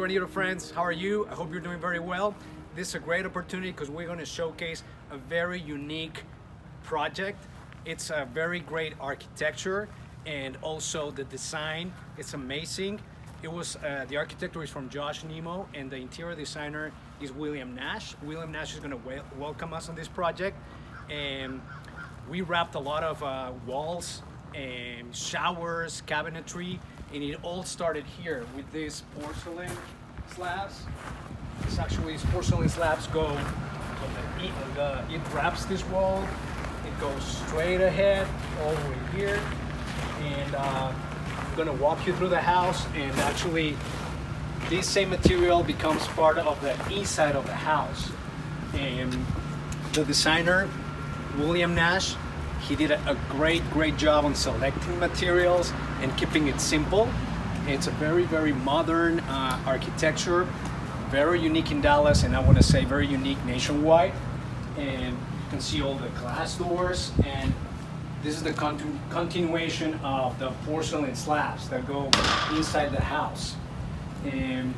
Granito friends, how are you? I hope you're doing very well. This is a great opportunity because we're going to showcase a very unique project. It's a very great architecture, and also the design, it's amazing. It was the architecture is from Josh Nemo, and the interior designer is William Nash. William Nash is going to welcome us on this project, and we wrapped a lot of walls and showers, cabinetry, and it all started here with these porcelain slabs. These porcelain slabs go, it wraps this wall, it goes straight ahead all the way here, and I'm gonna walk you through the house, and actually this same material becomes part of the inside of the house. And the designer, William Nash, he did a great job on selecting materials and keeping it simple. It's a very modern architecture, very unique in Dallas, and I want to say very unique nationwide. And you can see all the glass doors, and this is the continuation of the porcelain slabs that go inside the house. And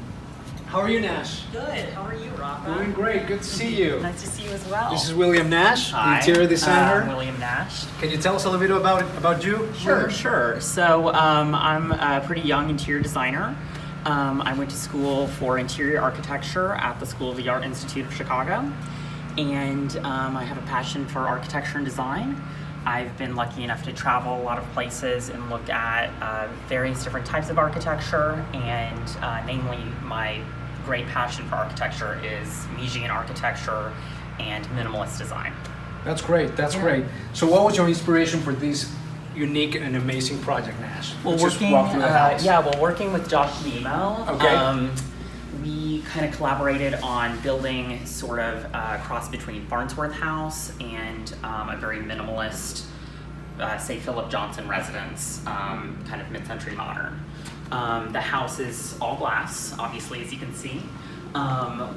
how are you, Nash? Good. How are you, Rafa? Doing great. Good to see you. Nice to see you as well. This is William Nash, Hi. interior designer. William Nash. Can you tell us a little bit about you? Sure. So I'm a pretty young interior designer. I went to school for interior architecture at the School of the Art Institute of Chicago, and I have a passion for architecture and design. I've been lucky enough to travel a lot of places and look at various different types of architecture, and namely my great passion for architecture is Miesian architecture and minimalist design. That's great. Great. So what was your inspiration for this unique and amazing project, Nash? Well, working with Josh Nemo, okay. We kind of collaborated on building sort of a cross between Farnsworth House and a very minimalist, say Philip Johnson residence, kind of mid-century modern. The house is all glass, obviously, as you can see,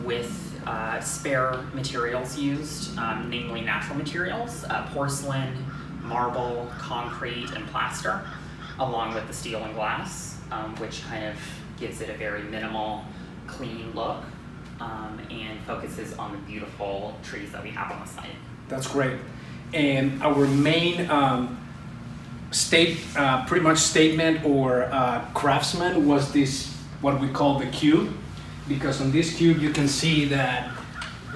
with spare materials used, namely natural materials, porcelain, marble, concrete, and plaster, along with the steel and glass, which kind of gives it a very minimal, clean look, and focuses on the beautiful trees that we have on the site. That's great. And our main pretty much statement or craftsman was this, what we call the cube, because on this cube you can see that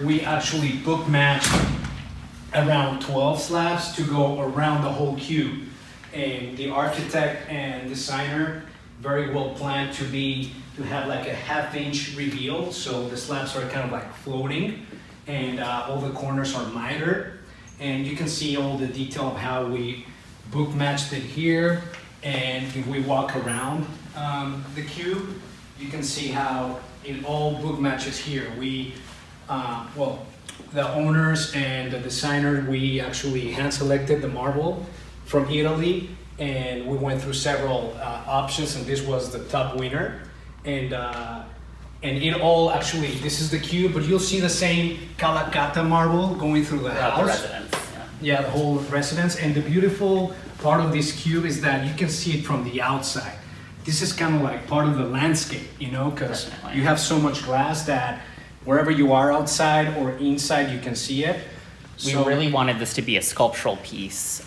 we actually book matched around 12 slabs to go around the whole cube. And the architect and designer very well planned to have like a half-inch reveal, so the slabs are kind of like floating, and all the corners are mitered, and you can see all the detail of how we book matched it here. And if we walk around the cube, you can see how it all book matches here. We the owners and the designer, we actually hand selected the marble from Italy, and we went through several options, and this was the top winner. And it all actually, this is the cube, but you'll see the same Calacata marble going through the house. The residence. Yeah, the whole residence. And the beautiful part of this cube is that you can see it from the outside. This is kind of like part of the landscape, because you have so much glass that wherever you are outside or inside, you can see it. We really wanted this to be a sculptural piece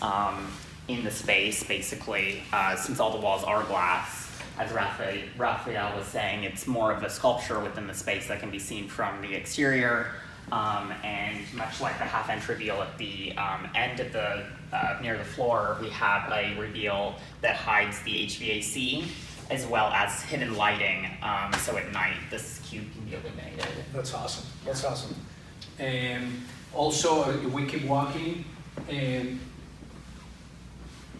in the space, basically, since all the walls are glass. As Rafael was saying, it's more of a sculpture within the space that can be seen from the exterior, and much like the half-inch reveal at the end of the near the floor, we have a reveal that hides the HVAC as well as hidden lighting, so at night this cube can be illuminated. That's awesome. And also, if we keep walking, and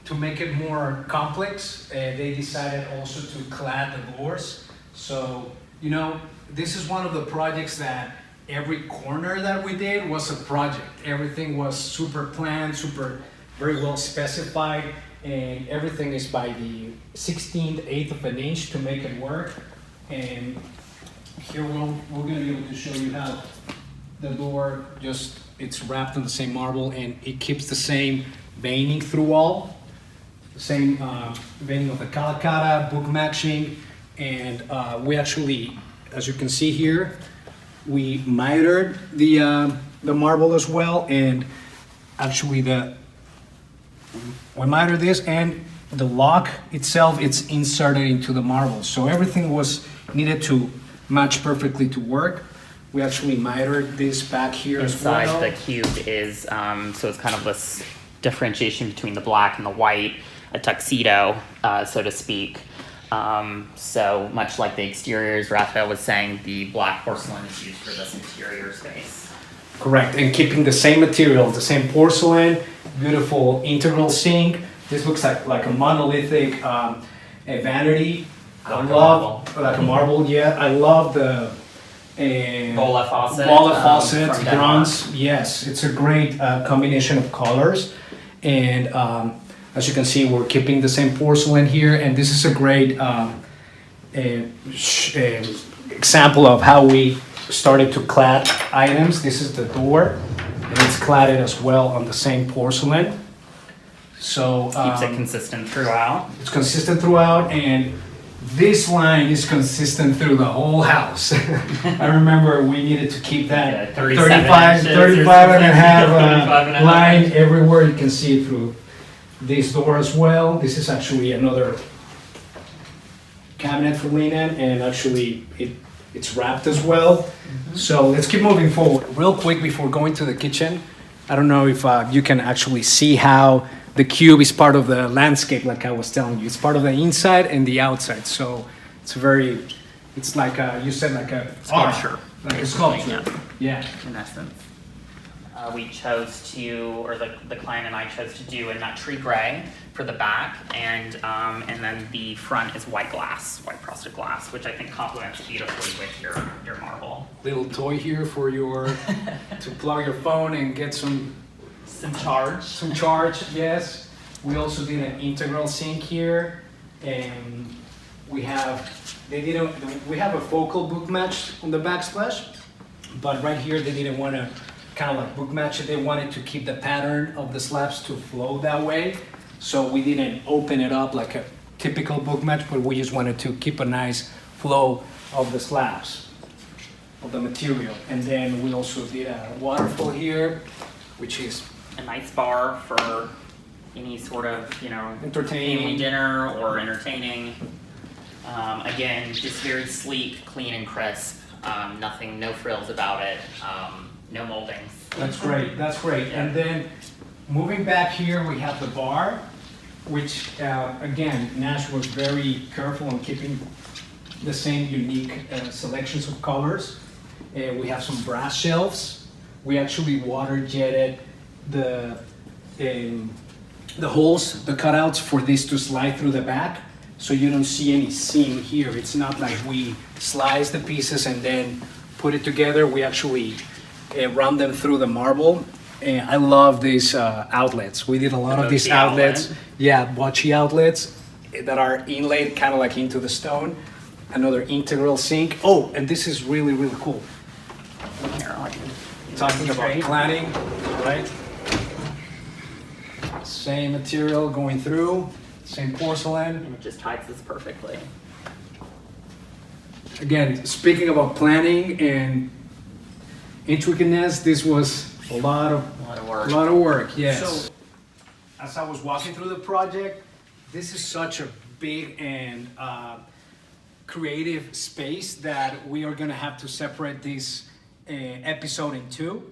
to make it more complex, they decided also to clad the doors. So, this is one of the projects that every corner that we did was a project. Everything was super planned, very well specified, and everything is by the 1/16 of an inch to make it work. And here we're gonna be able to show you how the door it's wrapped in the same marble, and it keeps the same veining through all. The same veining of the Calacata, book matching, and we actually as you can see here, we mitered the marble as well, and actually we mitered this, and the lock itself, it's inserted into the marble. So everything was needed to match perfectly to work. We actually mitered this back here as well. Inside the cube is, so it's kind of this differentiation between the black and the white, a tuxedo, so to speak. So much like the exteriors, Rafael was saying, the black porcelain is used for this interior space. Correct, and keeping the same material, the same porcelain, beautiful integral sink. This looks like a monolithic a vanity. Like a marble. Like a marble, yeah. I love the Bola faucet. From Denmark. bronze. Yes, it's a great combination of colors. And as you can see, we're keeping the same porcelain here. And this is a great example of how we started to clad items. This is the door, and it's cladded as well on the same porcelain. So Keeps it consistent throughout. it's consistent throughout, and this line is consistent through the whole house. I remember we needed to keep that 35 and a half 35 and a half line everywhere. You can see it through this door as well. This is actually another cabinet for linen, and actually it's wrapped as well. So let's keep moving forward. Real quick before going to the kitchen, I don't know if you can actually see how the cube is part of the landscape, like I was telling you. It's part of the inside and the outside. So it's like you said, like a Sculpture. art, like a sculpture. Yeah. In essence. We chose to, or the client and I chose to do a nut tree gray for the back, and then the front is white frosted glass, which I think complements beautifully with your marble. Little toy here for your to plug your phone and get some charge. Yes. We also did an integral sink here, and we have a focal book match on the backsplash, but right here they didn't want to kind of like book match it. They wanted to keep the pattern of the slabs to flow that way, so we didn't open it up like a typical book match, but we just wanted to keep a nice flow of the slabs of the material. And then we also did a waterfall here, which is A nice bar for any sort of, entertaining. family dinner or entertaining. Again, just very sleek, clean and crisp. Nothing, no frills about it. No moldings. That's great. And then moving back here, we have the bar, which again, Nash was very careful on keeping the same unique selections of colors. We have some brass shelves. We actually water jetted the holes, the cutouts for this to slide through the back, so you don't see any seam here. It's not like we slice the pieces and then put it together. We actually run them through the marble. And I love these outlets. We did a lot of these outlets. Yeah, bocce outlets that are inlaid kind of like into the stone. Another integral sink. Oh, and this is really, really cool. Here, Talking about cladding, right? Same material going through, same porcelain. And it just hides this perfectly. Again, speaking about planning and intricateness, this was a lot of work. A lot of work, yes. So, as I was walking through the project, this is such a big and creative space that we are gonna have to separate this episode in two.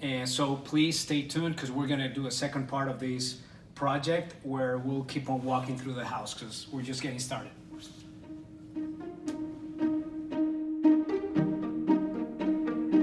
And so please stay tuned, because we're gonna do a second part of this project where we'll keep on walking through the house, because we're just getting started.